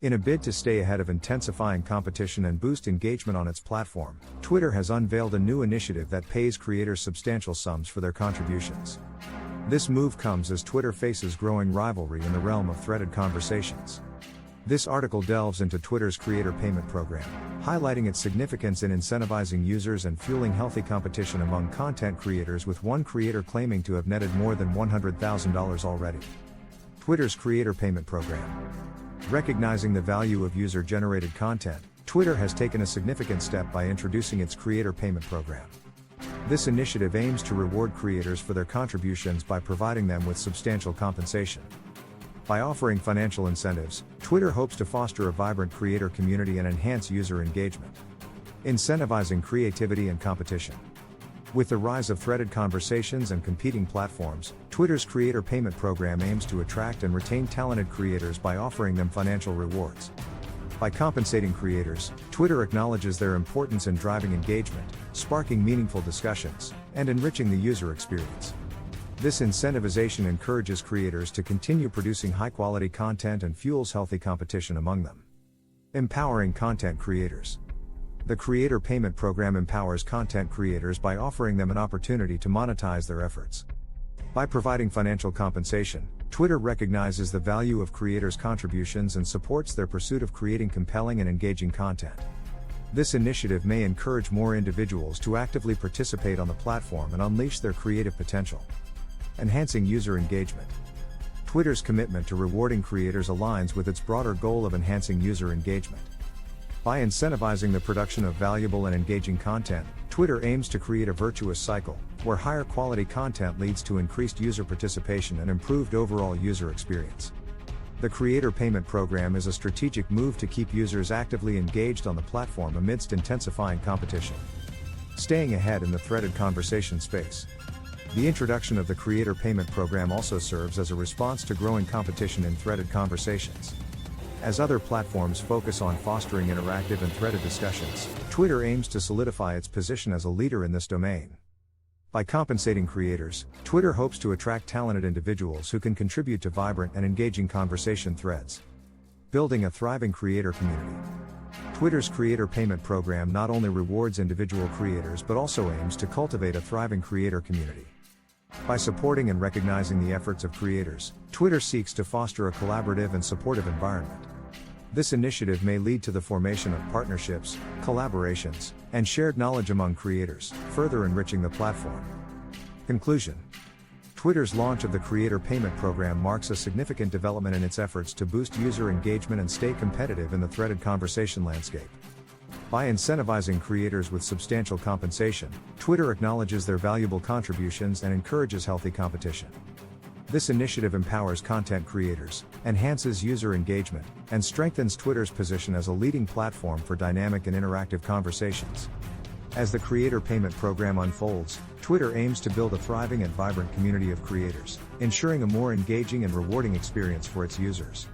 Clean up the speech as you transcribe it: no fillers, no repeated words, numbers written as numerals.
In a bid to stay ahead of intensifying competition and boost engagement on its platform, Twitter has unveiled a new initiative that pays creators substantial sums for their contributions. This move comes as Twitter faces growing rivalry in the realm of threaded conversations. This article delves into Twitter's creator payment program, highlighting its significance in incentivizing users and fueling healthy competition among content creators, with one creator claiming to have netted more than $100,000 already. Twitter's creator payment program. Recognizing the value of user-generated content, Twitter has taken a significant step by introducing its creator payment program. This initiative aims to reward creators for their contributions by providing them with substantial compensation. By offering financial incentives, Twitter hopes to foster a vibrant creator community and enhance user engagement. Incentivizing creativity and competition. With the rise of threaded conversations and competing platforms, Twitter's creator payment program aims to attract and retain talented creators by offering them financial rewards. By compensating creators, Twitter acknowledges their importance in driving engagement, sparking meaningful discussions, and enriching the user experience. This incentivization encourages creators to continue producing high-quality content and fuels healthy competition among them. Empowering content creators. The creator payment program empowers content creators by offering them an opportunity to monetize their efforts. By providing financial compensation, Twitter recognizes the value of creators' contributions and supports their pursuit of creating compelling and engaging content. This initiative may encourage more individuals to actively participate on the platform and unleash their creative potential. Enhancing user engagement. Twitter's commitment to rewarding creators aligns with its broader goal of enhancing user engagement. By incentivizing the production of valuable and engaging content, Twitter aims to create a virtuous cycle, where higher quality content leads to increased user participation and improved overall user experience. The creator payment program is a strategic move to keep users actively engaged on the platform amidst intensifying competition. Staying ahead in the threaded conversation space. The introduction of the creator payment program also serves as a response to growing competition in threaded conversations. As other platforms focus on fostering interactive and threaded discussions, Twitter aims to solidify its position as a leader in this domain. By compensating creators, Twitter hopes to attract talented individuals who can contribute to vibrant and engaging conversation threads. Building a thriving creator community. Twitter's creator payment program not only rewards individual creators but also aims to cultivate a thriving creator community. By supporting and recognizing the efforts of creators, Twitter seeks to foster a collaborative and supportive environment. This initiative may lead to the formation of partnerships, collaborations, and shared knowledge among creators, further enriching the platform. Conclusion. Twitter's launch of the creator payment program marks a significant development in its efforts to boost user engagement and stay competitive in the threaded conversation landscape. By incentivizing creators with substantial compensation, Twitter acknowledges their valuable contributions and encourages healthy competition. This initiative empowers content creators, enhances user engagement, and strengthens Twitter's position as a leading platform for dynamic and interactive conversations. As the creator payment program unfolds, Twitter aims to build a thriving and vibrant community of creators, ensuring a more engaging and rewarding experience for its users.